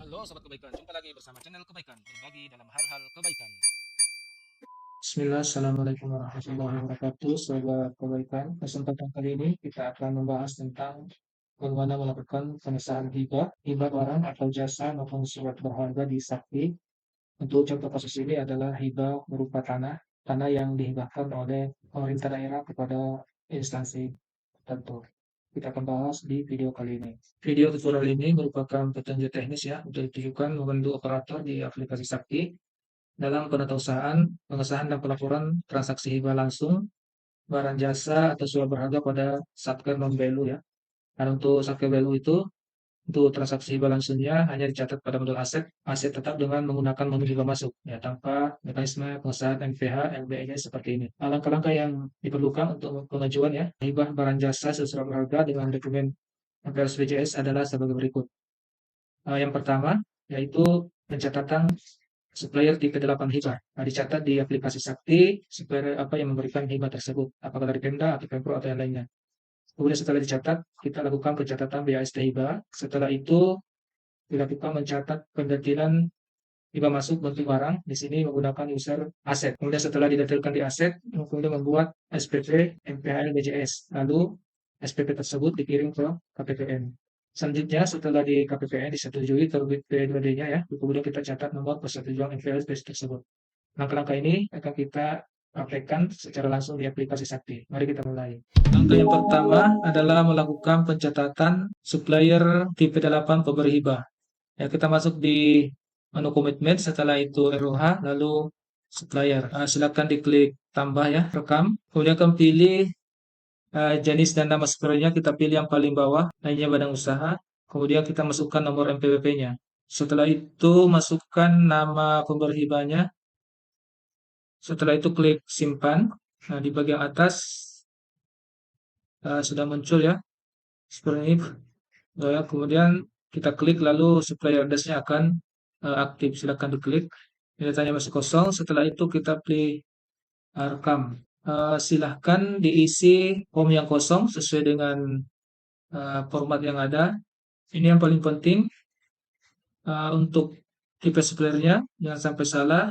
Halo Sobat Kebaikan, jumpa lagi bersama channel Kebaikan, berbagi dalam hal-hal kebaikan. Bismillah, Assalamualaikum warahmatullahi wabarakatuh. Sobat kebaikan, kesempatan kali ini kita akan membahas tentang bagaimana melakukan pengesahan hibah barang atau jasa maupun surat berharga di Sakti. Untuk contoh kasus ini adalah hibah berupa tanah yang dihibahkan oleh pemerintah daerah kepada instansi tertentu. Kita akan bahas di video kali ini. Video tutorial ini merupakan petunjuk teknis ya untuk ditujukan membantu operator di aplikasi Sakti dalam penetausahaan, pengesahan dan pelaporan transaksi hibah langsung, barang jasa atau surat berharga pada Satker non value ya. Dan untuk Satker value itu, untuk transaksi hibah langsungnya hanya dicatat pada modal aset tetap dengan menggunakan menu hibah masuk, ya tanpa mekanisme pengesahan MPH, LBE-nya seperti ini. Langkah-langkah yang diperlukan untuk pengajuan ya, hibah barang jasa surat berharga dengan dokumen MPLS BJS adalah sebagai berikut. Yang pertama, yaitu pencatatan supplier tipe 8 hibah. Nah, dicatat di aplikasi Sakti supplier apa yang memberikan hibah tersebut, apakah dari Pemda atau Pemprov atau yang lainnya. Kemudian setelah dicatat, kita lakukan pencatatan BAST hibah. Setelah itu dilakukan mencatat pendetilan hibah masuk bentuk barang. Di sini menggunakan user aset. Kemudian setelah didetailkan di aset, kemudian membuat SPP MPHL BJS. Lalu SPP tersebut dikirim ke KPPN. Selanjutnya setelah di KPPN disetujui terbit P2D-nya ya, kemudian kita catat nomor persetujuan MPLS tersebut. Langkah-langkah ini akan kita praktekkan secara langsung di aplikasi Sakti. Mari kita mulai. Langkah yang pertama adalah melakukan pencatatan supplier tipe 8 pemberi hibah. Ya, kita masuk di menu komitmen, setelah itu ROH, lalu supplier. Silakan diklik tambah ya, rekam. Kemudian akan pilih jenis dan nama suppliernya, kita pilih yang paling bawah, lainnya badan usaha. Kemudian kita masukkan nomor NPWP-nya. Setelah itu masukkan nama pemberi hibahnya. Setelah itu klik simpan. Nah, di bagian atas sudah muncul ya, seperti ini. Ya, kemudian kita klik lalu supplier address-nya akan aktif. Silakan diklik. Datanya masih kosong. Setelah itu kita pilih rekam. Silahkan diisi form yang kosong sesuai dengan format yang ada. Ini yang paling penting untuk tipe suppliernya, jangan sampai salah.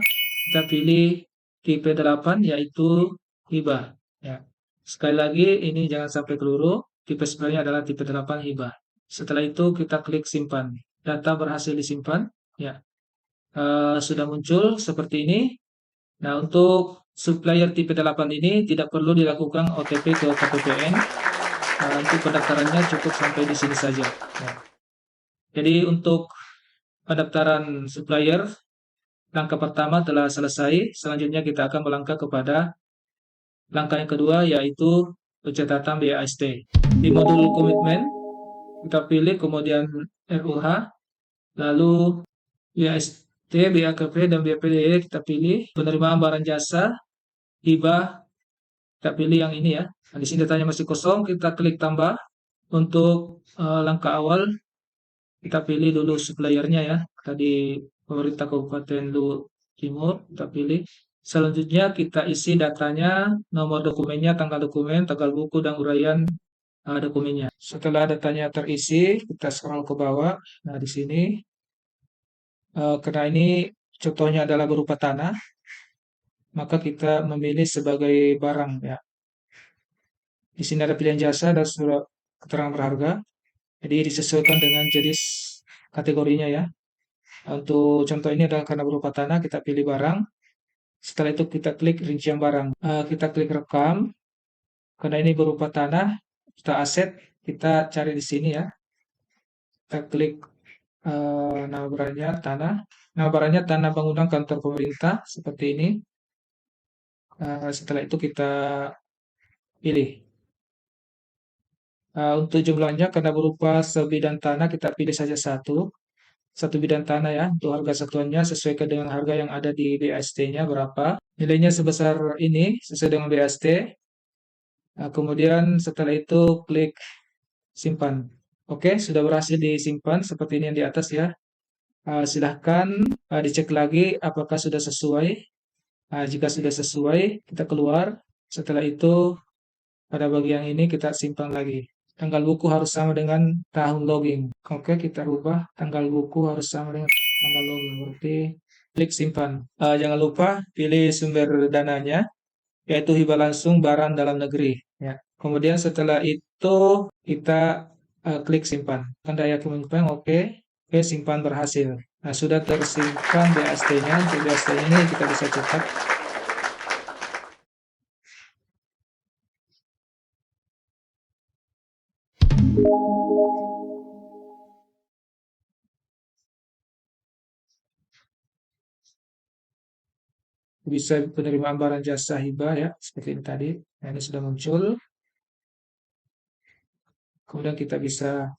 Kita pilih tipe 8 yaitu hibah. Ya. Sekali lagi ini jangan sampai keliru. Tipe suppliernya adalah tipe 8 hibah. Setelah itu kita klik simpan. Data berhasil disimpan. Ya. Sudah muncul seperti ini. Nah, untuk supplier tipe 8 ini tidak perlu dilakukan OTP ke KPPN. Untuk pendaftarannya cukup sampai di sini saja. Ya. Jadi untuk pendaftaran supplier, langkah pertama telah selesai. Selanjutnya kita akan melangkah kepada langkah yang kedua, yaitu pencatatan BAST. Di modul komitmen, kita pilih kemudian RUH, lalu BAST, BAKP, dan BAPDE kita pilih. Penerimaan barang jasa, hibah, kita pilih yang ini ya. Nah, di sini datanya masih kosong, kita klik tambah. Untuk langkah awal, kita pilih dulu suppliernya ya. Tadi pemerintah Kabupaten Luwu Timur, kita pilih. Selanjutnya kita isi datanya, nomor dokumennya, tanggal dokumen, tanggal buku, dan uraian dokumennya. Setelah datanya terisi, kita scroll ke bawah. Nah, di sini, karena ini contohnya adalah berupa tanah, maka kita memilih sebagai barang ya. Di sini ada pilihan jasa dan surat keterangan berharga. Jadi disesuaikan dengan jenis kategorinya ya. Untuk contoh ini adalah karena berupa tanah, kita pilih barang. Setelah itu kita klik rincian barang. Kita klik rekam. Karena ini berupa tanah, kita aset, kita cari di sini ya. Kita klik nama barangnya tanah. Nama barangnya tanah bangunan kantor pemerintah, seperti ini. Setelah itu kita pilih. Untuk jumlahnya, karena berupa sebidang tanah, kita pilih saja satu bidang tanah ya. Untuk harga satuannya sesuaikan dengan harga yang ada di BAST-nya berapa. Nilainya sebesar ini sesuai dengan BAST. Kemudian setelah itu klik simpan. Oke, sudah berhasil disimpan seperti ini yang di atas ya. Silahkan dicek lagi apakah sudah sesuai. Jika sudah sesuai, kita keluar. Setelah itu pada bagian ini kita simpan lagi. tanggal buku harus sama dengan tahun login. Oke, kita rubah tanggal buku harus sama dengan tanggal login. Berarti klik simpan. Jangan lupa pilih sumber dananya, yaitu hibah langsung barang dalam negeri. Ya. Kemudian setelah itu kita klik simpan. Tanda yakin menyimpan, oke. Oke, simpan berhasil. Nah, sudah tersimpan BAST-nya. Untuk BAST-nya ini kita bisa cetak. Bisa penerimaan barang jasa hibah ya, seperti ini tadi. Nah, ini sudah muncul. Kemudian kita bisa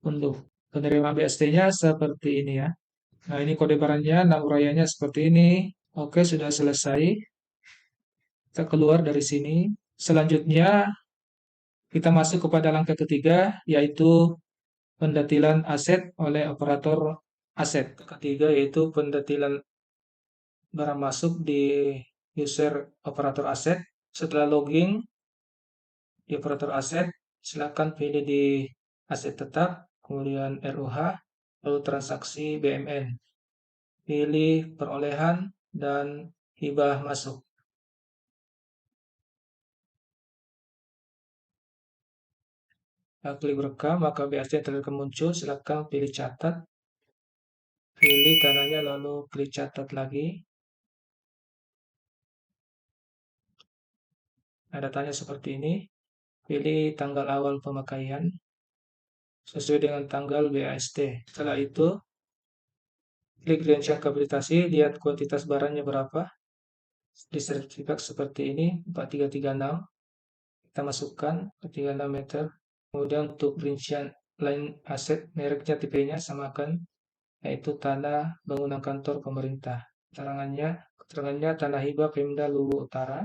unduh. Penerimaan BST-nya seperti ini ya. Nah, ini kode barangnya, nama uraiannya seperti ini. Oke, sudah selesai. Kita keluar dari sini. Selanjutnya, kita masuk kepada langkah ketiga, yaitu pendetilan aset oleh operator aset. Ketiga yaitu pendetilan barang masuk di user operator aset. Setelah login di operator aset, silakan pilih di aset tetap, kemudian RUH, lalu transaksi BMN. Pilih perolehan dan hibah masuk. Klik rekam, maka BAST yang telah muncul, silakan pilih catat. Pilih tanahnya, lalu klik catat lagi. Nah, datanya seperti ini. Pilih tanggal awal pemakaian sesuai dengan tanggal BAST. Setelah itu, klik rincian kapitalisasi, lihat kuantitas barangnya berapa. Di sertifikat seperti ini, 4336. Kita masukkan 46 meter. Kemudian untuk rincian lain aset, mereknya, tipenya samakan, yaitu tanah bangunan kantor pemerintah. Keterangannya tanah hibah Pemda Luwu Utara.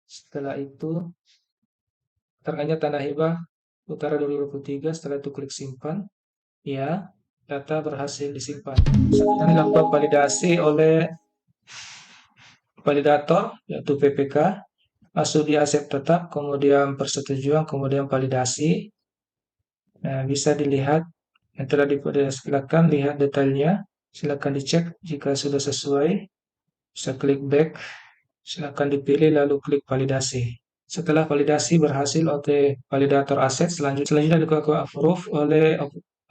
Setelah itu, keterangannya tanah hibah Utara 2023. Setelah itu klik simpan. Ya, data berhasil disimpan. Setelah dilakukan validasi oleh validator, yaitu PPK, masuk di aset tetap, kemudian persetujuan, kemudian validasi. Nah, bisa dilihat yang telah silakan lihat detailnya. Silakan dicek jika sudah sesuai. Bisa klik back. Silakan dipilih lalu klik validasi. Setelah validasi berhasil oleh validator aset, selanjutnya dilakukan approve oleh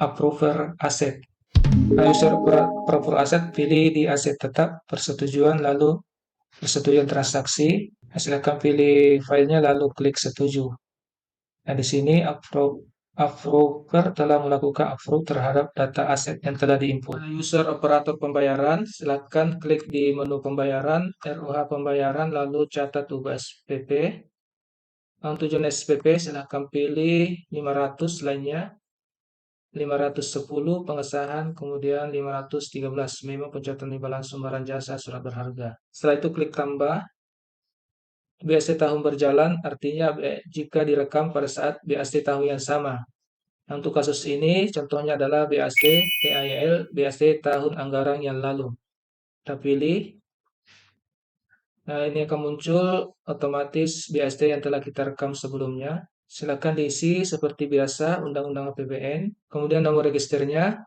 approver aset. Nah, user approver aset pilih di aset tetap, persetujuan, lalu persetujuan transaksi. Nah, silakan pilih filenya lalu klik setuju. Nah, di sini approver telah melakukan approve terhadap data aset yang telah diinput. User operator pembayaran, silakan klik di menu pembayaran, RUH pembayaran, lalu catat ubah SPP. Untuk tujuan SPP, silakan pilih 500 lainnya, 510 pengesahan, kemudian 513 memang pencatatan hibah langsung barang jasa surat berharga. Setelah itu klik tambah. BAST tahun berjalan artinya jika direkam pada saat BAST tahun yang sama. Nah, untuk kasus ini contohnya adalah BAST TAYL BAST tahun anggaran yang lalu. Kita pilih. Nah, ini akan muncul otomatis BAST yang telah kita rekam sebelumnya. Silakan diisi seperti biasa Undang-Undang APBN. Kemudian nomor registernya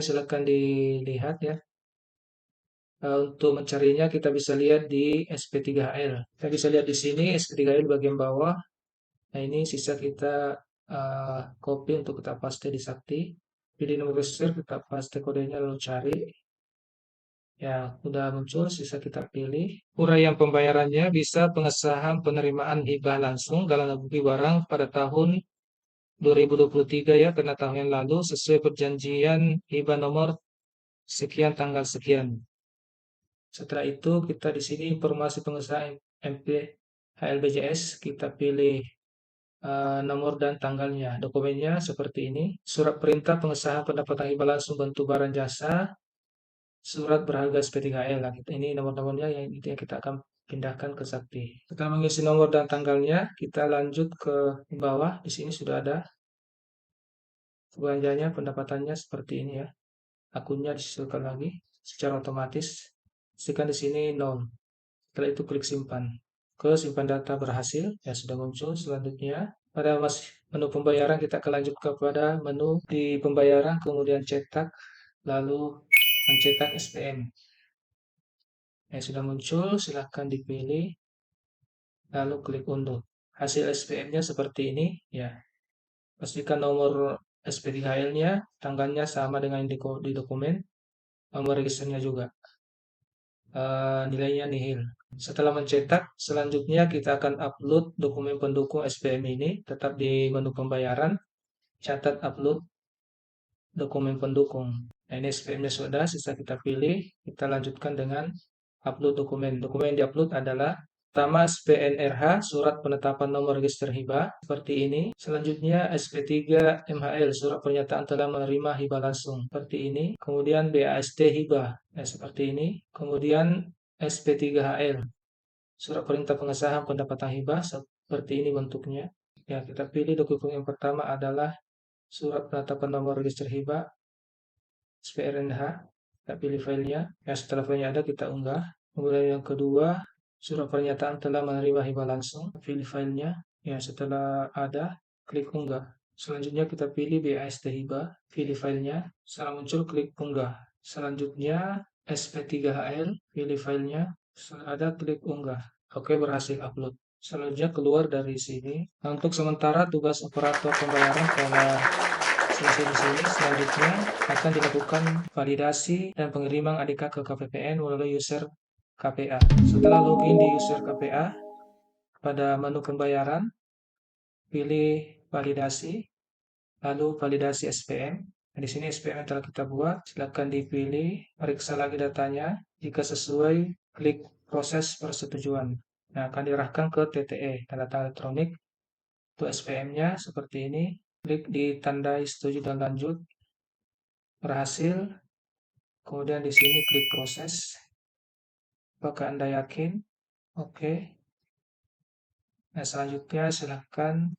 silakan dilihat ya. Untuk mencarinya kita bisa lihat di SP3HL. Kita bisa lihat di sini SP3HL bagian bawah. Nah, ini sisa kita copy untuk kita paste di Sakti. Pilih nomor register, kita paste kodenya lalu cari. Ya, sudah muncul, sisa kita pilih. Uraian pembayarannya bisa pengesahan penerimaan hibah langsung dalam bukti barang pada tahun 2023 ya, karena tahun yang lalu sesuai perjanjian hibah nomor sekian tanggal sekian. Setelah itu kita di sini informasi pengesahan MP HLBJS, kita pilih nomor dan tanggalnya. Dokumennya seperti ini. Surat perintah pengesahan pendapatan hibah langsung bentuk barang jasa, surat berharga SP3L. Nah, ini nomor-nomornya yang kita akan pindahkan ke Sakti. Setelah mengisi nomor dan tanggalnya, kita lanjut ke bawah. Di sini sudah ada belanjanya, pendapatannya seperti ini ya. Akunnya disesuaikan lagi secara otomatis. Pastikan di sini 0. Setelah itu klik simpan. Simpan data berhasil, ya sudah muncul. Selanjutnya pada menu pembayaran kita akan lanjut kepada menu di pembayaran, kemudian cetak, lalu mencetak SPM. Yang sudah muncul, silahkan dipilih, lalu klik unduh. Hasil SPM-nya seperti ini, ya. Pastikan nomor SPTHL-nya, tanggalnya sama dengan di dokumen, nomor registernya juga. Nilainya nihil. Setelah mencetak, selanjutnya kita akan upload dokumen pendukung SPM ini, tetap di menu pembayaran, catat upload dokumen pendukung. Nah, ini SPM-nya sudah, sisa kita pilih, kita lanjutkan dengan upload dokumen. Dokumen yang diupload adalah pertama SPNRH, surat penetapan nomor register hibah, seperti ini. Selanjutnya SP3 MHL, surat pernyataan telah menerima hibah langsung, seperti ini. Kemudian BAST hibah, seperti ini. Kemudian SP3HL, surat perintah pengesahan pendapatan hibah, seperti ini bentuknya. Ya, kita pilih dokumen yang pertama adalah surat penetapan nomor register hibah, SPRNH, kita pilih filenya. Ya, setelah filenya ada, kita unggah. Kemudian yang kedua, surat pernyataan telah menerima hibah langsung, pilih filenya. Ya, setelah ada, klik unggah. Selanjutnya kita pilih BAST hibah, pilih filenya. Setelah muncul, klik unggah. Selanjutnya SP3HL, pilih filenya. Setelah ada, klik unggah. Oke, berhasil upload. Selanjutnya keluar dari sini. Untuk sementara tugas operator pembayaran telah selesai di sini. Selanjutnya akan dilakukan validasi dan pengiriman ADK ke KPPN melalui user KPA. Setelah login di user KPA, pada menu pembayaran, pilih validasi, lalu validasi SPM. Nah, di sini SPM yang telah kita buat, silakan dipilih, periksa lagi datanya. Jika sesuai, klik proses persetujuan. Nah, akan diarahkan ke TTE, tanda tangan elektronik. Untuk SPM-nya seperti ini. Klik ditandai setuju dan lanjut. Berhasil. Kemudian di sini klik proses. Apakah Anda yakin? Oke. Nah, selanjutnya silahkan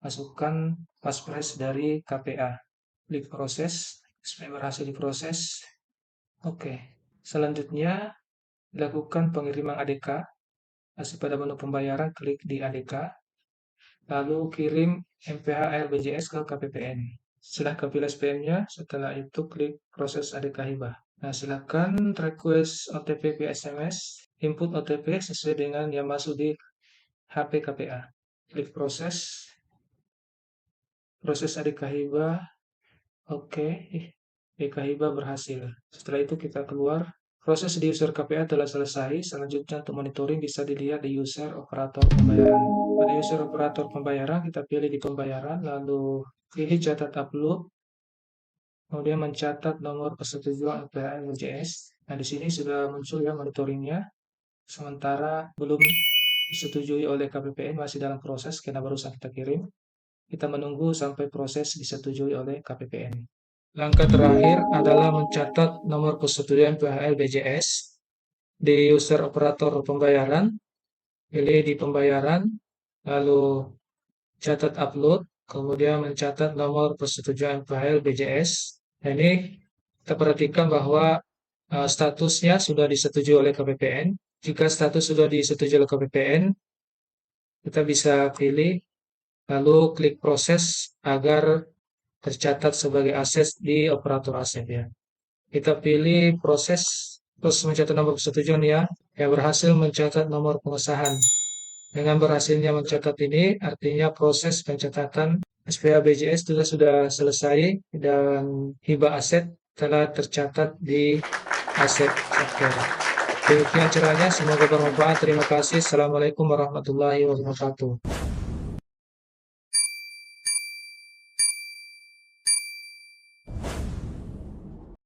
masukkan passphrase dari KPA. Klik proses. SPM berhasil diproses. Oke. Selanjutnya dilakukan pengiriman ADK. Masih pada menu pembayaran, klik di ADK. Lalu kirim MPH BJS ke KPPN. Silahkan pilih SPM-nya, setelah itu klik proses ADK hibah. Nah, silakan request OTP via SMS, input OTP sesuai dengan yang masuk di HP KPA. Klik proses ADK hibah. Oke, ADK hibah berhasil. Setelah itu kita keluar. Proses di user KPA telah selesai. Selanjutnya untuk monitoring bisa dilihat di user operator pembayaran. Pada user operator pembayaran, kita pilih di pembayaran, lalu pilih catat upload, kemudian mencatat nomor persetujuan MPH LJS. Nah, di sini sudah muncul ya monitoringnya. Sementara belum disetujui oleh KPPN, masih dalam proses karena barusan kita kirim. Kita menunggu sampai proses disetujui oleh KPPN. Langkah terakhir adalah mencatat nomor persetujuan PHL BJS di user operator pembayaran. Pilih di pembayaran, lalu catat upload, kemudian mencatat nomor persetujuan PHL BJS. Nah, ini kita perhatikan bahwa statusnya sudah disetujui oleh KPPN. Jika status sudah disetujui oleh KPPN, kita bisa pilih, lalu klik proses agar tercatat sebagai aset di operator aset ya. Kita pilih proses mencatat nomor persetujuan ya, yang berhasil mencatat nomor pengesahan. Dengan berhasilnya mencatat ini, artinya proses pencatatan SPH BJS sudah selesai dan hibah aset telah tercatat di aset software. Demikian caranya, semoga bermanfaat. Terima kasih. Assalamualaikum warahmatullahi wabarakatuh.